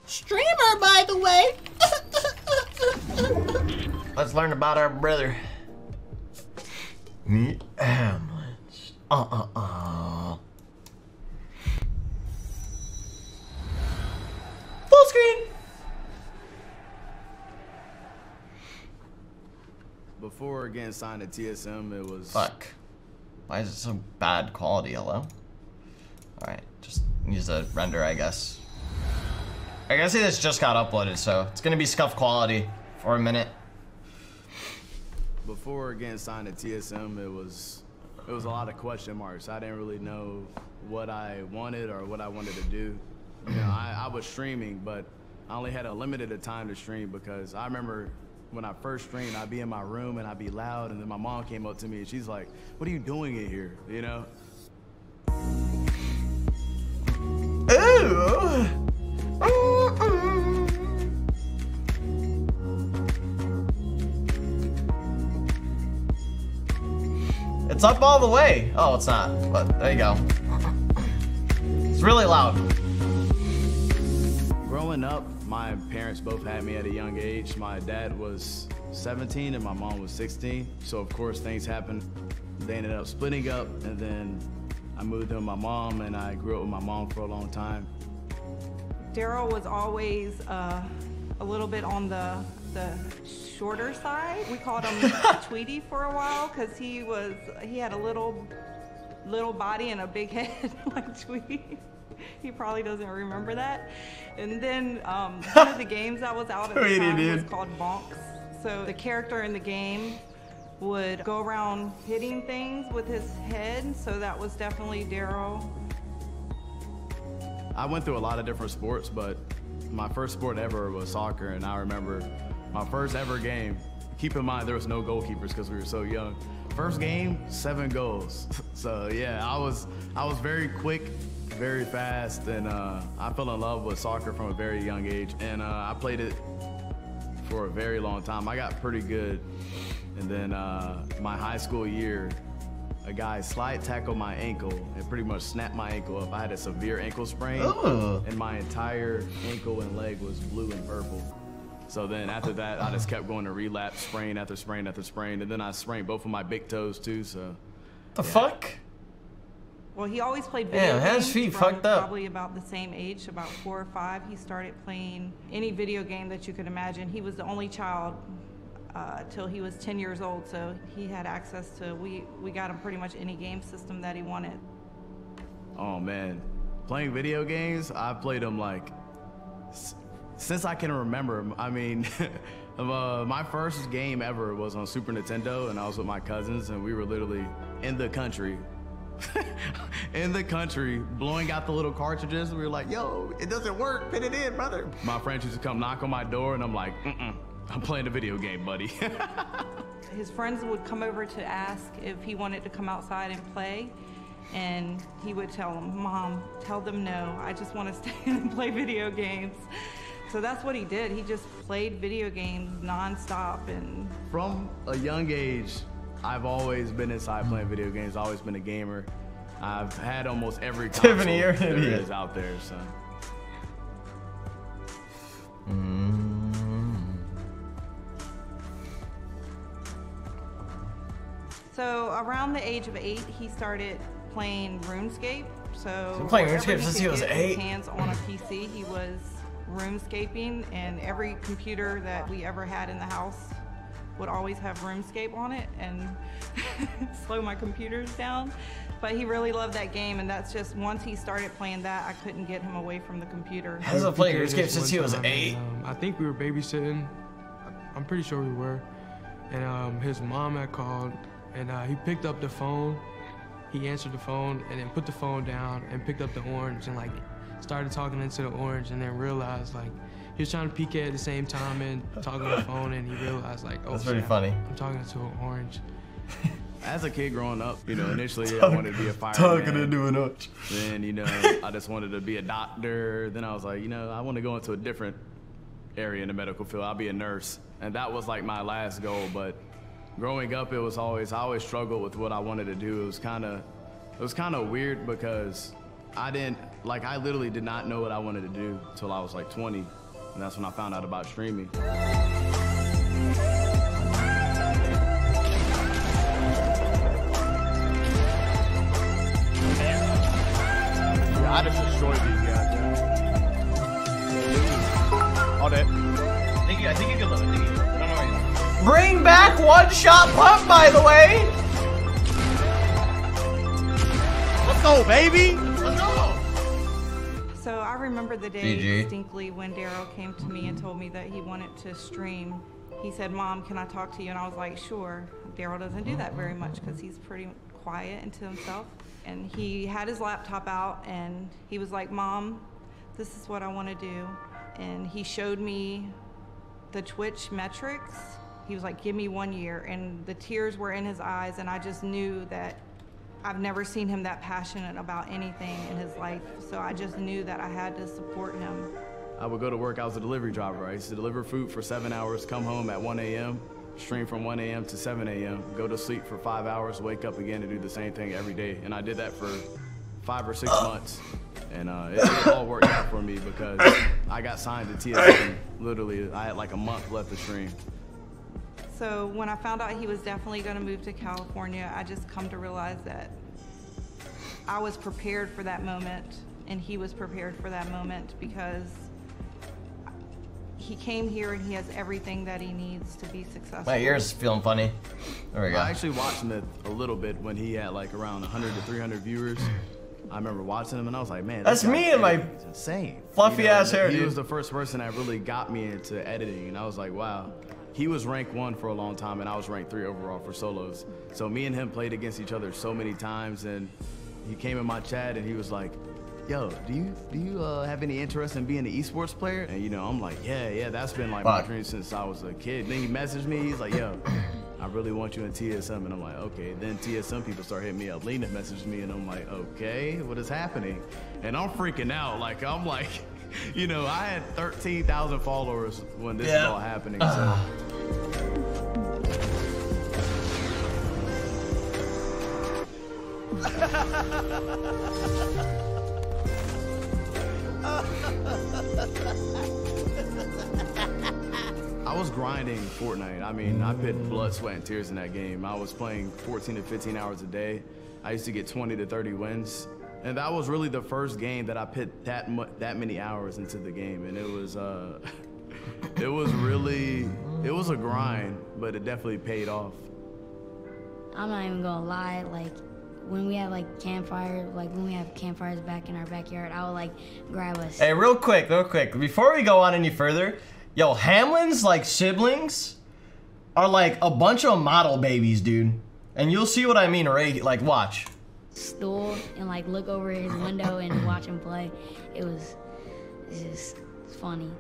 Streamer, by the way. Let's learn about our brother. Hamlinz. Full screen. Before getting signed to TSM, it was... Fuck. Why is it so bad quality, hello? Alright, just use the render, I guess. I guess this just got uploaded, so it's gonna be scuff quality for a minute. Before getting signed to TSM, it was a lot of question marks. I didn't really know what I wanted or what I wanted to do. You know, I was streaming, but I only had a limited time to stream because I remember when I first streamed, I'd be in my room and I'd be loud, and then my mom came up to me and she's like, "What are you doing in here?" You know? Ooh. It's up all the way. Oh, it's not, but there you go. It's really loud. Growing up, my parents both had me at a young age. My dad was 17 and my mom was 16. So of course things happened. They ended up splitting up, and then I moved in with my mom, and I grew up with my mom for a long time. Daryl was always a little bit on the shorter side. We called him Tweety for a while because he had a little body and a big head like Tweety. He probably doesn't remember that. And then one of the games that was out at the time was called Bonks. So the character in the game would go around hitting things with his head. So that was definitely Daryl. I went through a lot of different sports, but my first sport ever was soccer, and I remember my first ever game. Keep in mind, there was no goalkeepers because we were so young. First game, 7 goals. So yeah, I was very quick, very fast, and I fell in love with soccer from a very young age, and I played it for a very long time. I got pretty good, and then my high school year, a guy slide tackled my ankle and pretty much snapped my ankle up. I had a severe ankle sprain, and my entire ankle and leg was blue and purple. So then after that, I just kept going to relapse, sprain after sprain after sprain, and then I sprained both of my big toes too. So the fuck? Well, he always played video games. His feet fucked up. Probably about the same age, about 4 or 5. He started playing any video game that you could imagine. He was the only child till he was 10 years old, so he had access to, we got him pretty much any game system that he wanted. Oh man, playing video games, I've played them like, since I can remember. I mean, my first game ever was on Super Nintendo, and I was with my cousins, and we were literally in the country, blowing out the little cartridges. We were like, "Yo, it doesn't work, put it in, brother." My friends used to come knock on my door, and I'm like, I'm playing a video game, buddy. His friends would come over to ask if he wanted to come outside and play, and he would tell them, "Mom, tell them no, I just want to stay and play video games." So that's what he did. He just played video games nonstop. And from a young age, I've always been inside playing video games. I've always been a gamer. I've had almost every console there is out there. So around the age of 8, he started playing RuneScape. So playing RuneScape since he was 8. His hands on a PC, he was RuneScaping, and every computer that we ever had in the house would always have RuneScape on it and slow my computers down. But he really loved that game, and that's just, once he started playing that, I couldn't get him away from the computer. He hasn't played RuneScape since he was 8. I think we were babysitting. I'm pretty sure we were. And his mom had called, and he picked up the phone. He answered the phone and then put the phone down and picked up the orange and like started talking into the orange, and then realized like he was trying to PK at the same time and talking on the phone, and he realized like, oh, that's pretty funny. I'm talking to an orange. As a kid growing up, you know, initially I wanted to be a fireman. Talking into an orange. Then, you know, I just wanted to be a doctor. Then I was like, you know, I want to go into a different area in the medical field. I'll be a nurse. And that was like my last goal. But growing up, I always struggled with what I wanted to do. It was kind of weird because I didn't Like, I literally did not know what I wanted to do until I was like 20, and that's when I found out about streaming. Yeah, I just destroyed these guys. All that. I think you can live it. I don't know where you are. Bring back one-shot pump, by the way! Let's go, baby! Let's go! So I remember the day GG. distinctly when Daryl came to me and told me that he wanted to stream. He said, "Mom, can I talk to you?" And I was like, "Sure." Daryl doesn't do that very much because he's pretty quiet and to himself. And he had his laptop out and he was like, "Mom, this is what I want to do." And he showed me the Twitch metrics. He was like, "Give me 1 year." And the tears were in his eyes, and I just knew that I've never seen him that passionate about anything in his life. So I just knew that I had to support him. I would go to work, I was a delivery driver. I used to deliver food for 7 hours, come home at 1 a.m., stream from 1 a.m. to 7 a.m., go to sleep for 5 hours, wake up again to do the same thing every day. And I did that for 5 or 6 months. And it all worked out for me because I got signed to TSM. Literally, I had like a month left to stream. So when I found out he was definitely going to move to California, I just come to realize that I was prepared for that moment, and he was prepared for that moment because he came here and he has everything that he needs to be successful. My ear's feeling funny. There we go. I actually watched him a little bit when he had like around 100 to 300 viewers. I remember watching him and I was like, man, that's me and my insane. Fluffy ass hair, He dude. was the first person that really got me into editing, and I was like, wow. He was ranked 1 for a long time, and I was ranked 3 overall for solos. So me and him played against each other so many times, and he came in my chat and he was like, "Yo, do you have any interest in being an esports player?" And you know, I'm like, yeah, that's been like my dream since I was a kid. And then he messaged me, he's like, "Yo, I really want you in TSM," and I'm like, okay. Then TSM people start hitting me up. Lena messaged me, and I'm like, okay, what is happening? And I'm freaking out. Like, I'm like, you know, I had 13,000 followers when this is all happening. So. I was grinding Fortnite. I mean, I put blood, sweat, and tears in that game. I was playing 14 to 15 hours a day. I used to get 20 to 30 wins. And that was really the first game that I put that many hours into the game. And it was it was a grind, but it definitely paid off. I'm not even gonna lie, like, when we have like campfires back in our backyard, I would like grab us. Hey, real quick, before we go on any further, yo, Hamlinz, like, siblings are like a bunch of model babies, dude. And you'll see what I mean, right? Like, watch. Stool and like look over his window and watch him play. It's just funny.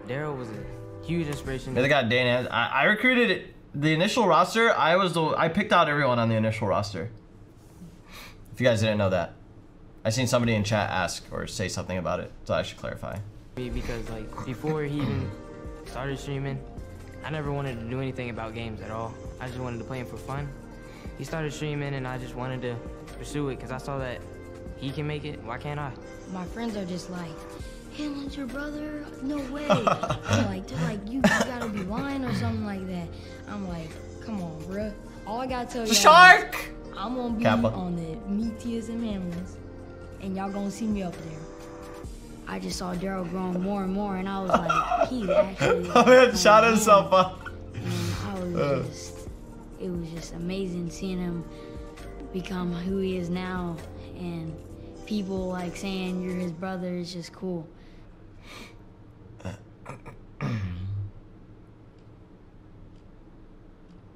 Daryl was a huge inspiration. Yeah, they got Dan. I recruited the initial roster. I picked out everyone on the initial roster. If you guys didn't know that, I seen somebody in chat ask or say something about it, so I should clarify. Because like before he even started streaming, I never wanted to do anything about games at all. I just wanted to play them for fun. He started streaming and I just wanted to pursue it because I saw that he can make it. Why can't I? My friends are just like, Hamlinz, your brother? No way. they're like, you gotta be lying or something like that. I'm like, come on, bruh. All I gotta tell you, Shark! I'm gonna be Kappa. on the Meet TSM Hamlinz, and y'all gonna see me up there. I just saw Daryl growing more and more, and I was like, he's actually. Oh man, shot himself up. And it was just amazing seeing him become who he is now, and people like saying you're his brother is just cool.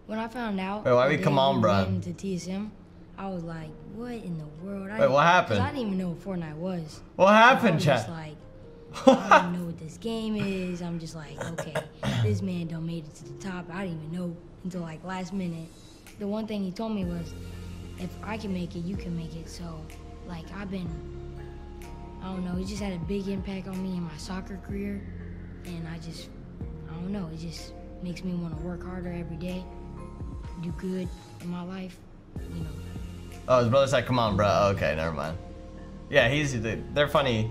When I found out Wait, why we come on, bro? into TSM, I was like, what in the world? Wait, what happened? 'Cause I didn't even know what Fortnite was. What happened, so I was chat? just like, I don't even know what this game is. I'm just like, okay, this man done made it to the top. I didn't even know until like last minute. The one thing he told me was, if I can make it, you can make it. So, like, I don't know, it just had a big impact on me in my soccer career. And I don't know, it just makes me want to work harder every day, do good in my life, you know. Oh, his brother said, come on, bro. Okay, never mind. Yeah, they're funny.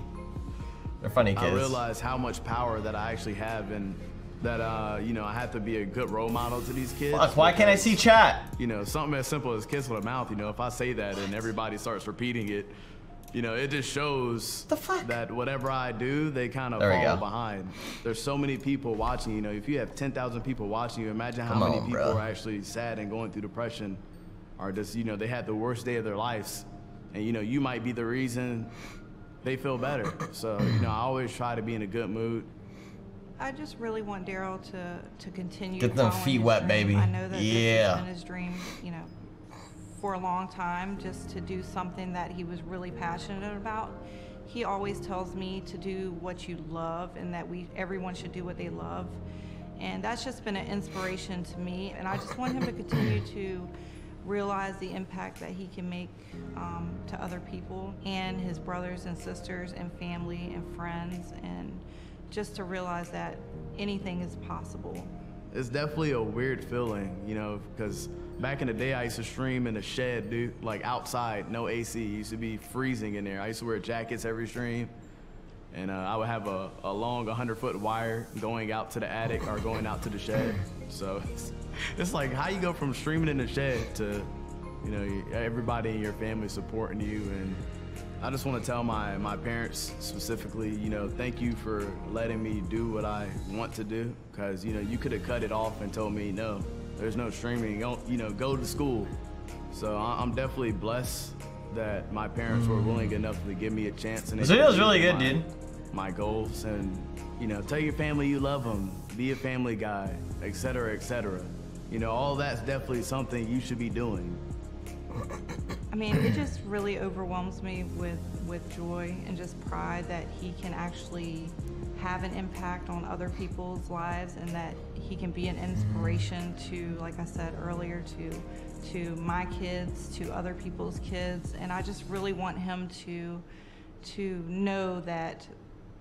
They're funny kids. I realize how much power that I actually have, and that you know, I have to be a good role model to these kids. Fuck, why can't I see chat? You know, something as simple as kiss with a mouth. You know, if I say that and everybody starts repeating it, you know, it just shows that whatever I do, they kind of fall behind. There's so many people watching. You know, if you have 10,000 people watching you, imagine how many people are actually sad and going through depression, or just, you know, they had the worst day of their lives, and you know, you might be the reason they feel better. So, you know, I always try to be in a good mood. I just really want Daryl to continue. Get them feet wet, baby. I know that this has been his dream, you know, for a long time, just to do something that he was really passionate about. He always tells me to do what you love, and that everyone should do what they love. And that's just been an inspiration to me. And I just want him to continue to realize the impact that he can make to other people and his brothers and sisters and family and friends, and just to realize that anything is possible. It's definitely a weird feeling, you know, because back in the day I used to stream in the shed, dude, like outside, no AC. It used to be freezing in there. I used to wear jackets every stream, and I would have a long 100-foot wire going out to the attic or going out to the shed. So it's like how you go from streaming in the shed to, you know, everybody in your family supporting you. And I just want to tell my parents specifically, you know, thank you for letting me do what I want to do, because, you know, you could have cut it off and told me, no, there's no streaming, don't, you know, go to school. So I'm definitely blessed that my parents were willing enough to give me a chance. And this video is really good, dude. My goals, and, you know, tell your family you love them, be a family guy, etc., etc. You know, all that's definitely something you should be doing. I mean, it just really overwhelms me with joy and just pride that he can actually have an impact on other people's lives, and that he can be an inspiration to, like I said earlier, to my kids, to other people's kids. And I just really want him to know that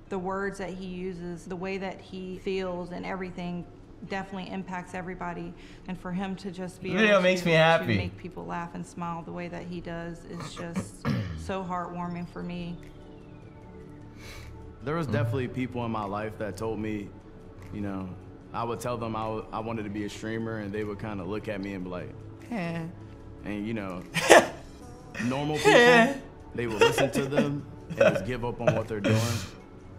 the words that he uses, the way that he feels and everything definitely impacts everybody. And for him to just be able makes me happy. to make people laugh and smile the way that he does is just so heartwarming for me. There was definitely people in my life that told me, you know, I would tell them I wanted to be a streamer, and they would kind of look at me and be like, eh. And, you know, normal people, they would listen to them and just give up on what they're doing.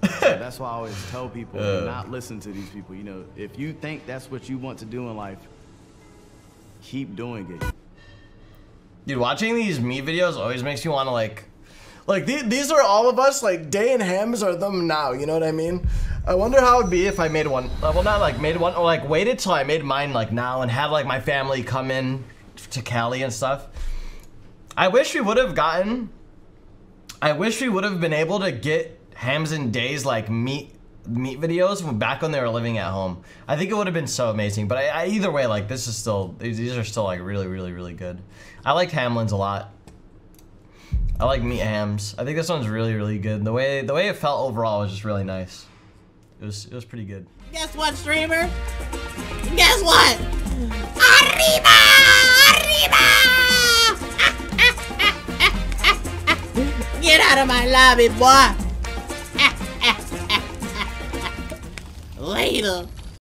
So that's why I always tell people to not listen to these people. You know, if you think that's what you want to do in life, keep doing it. Dude, watching these me videos always makes you want to like these are all of us. Like Day and Hams are them now. You know what I mean? I wonder how it'd be if I made one. Well, not like made one, or like waited till I made mine like now and have like my family come in to Cali and stuff. I wish we would have been able to get Hams and Days like meet videos back when they were living at home. I think it would have been so amazing. But either way, like these are still like really good. I liked Hamlinz a lot. I like Meet Hams. I think this one's really good. The way it felt overall was just really nice. It was pretty good. Guess what, streamer? Guess what? Arriba! Arriba! Get out of my lobby, boy! Later.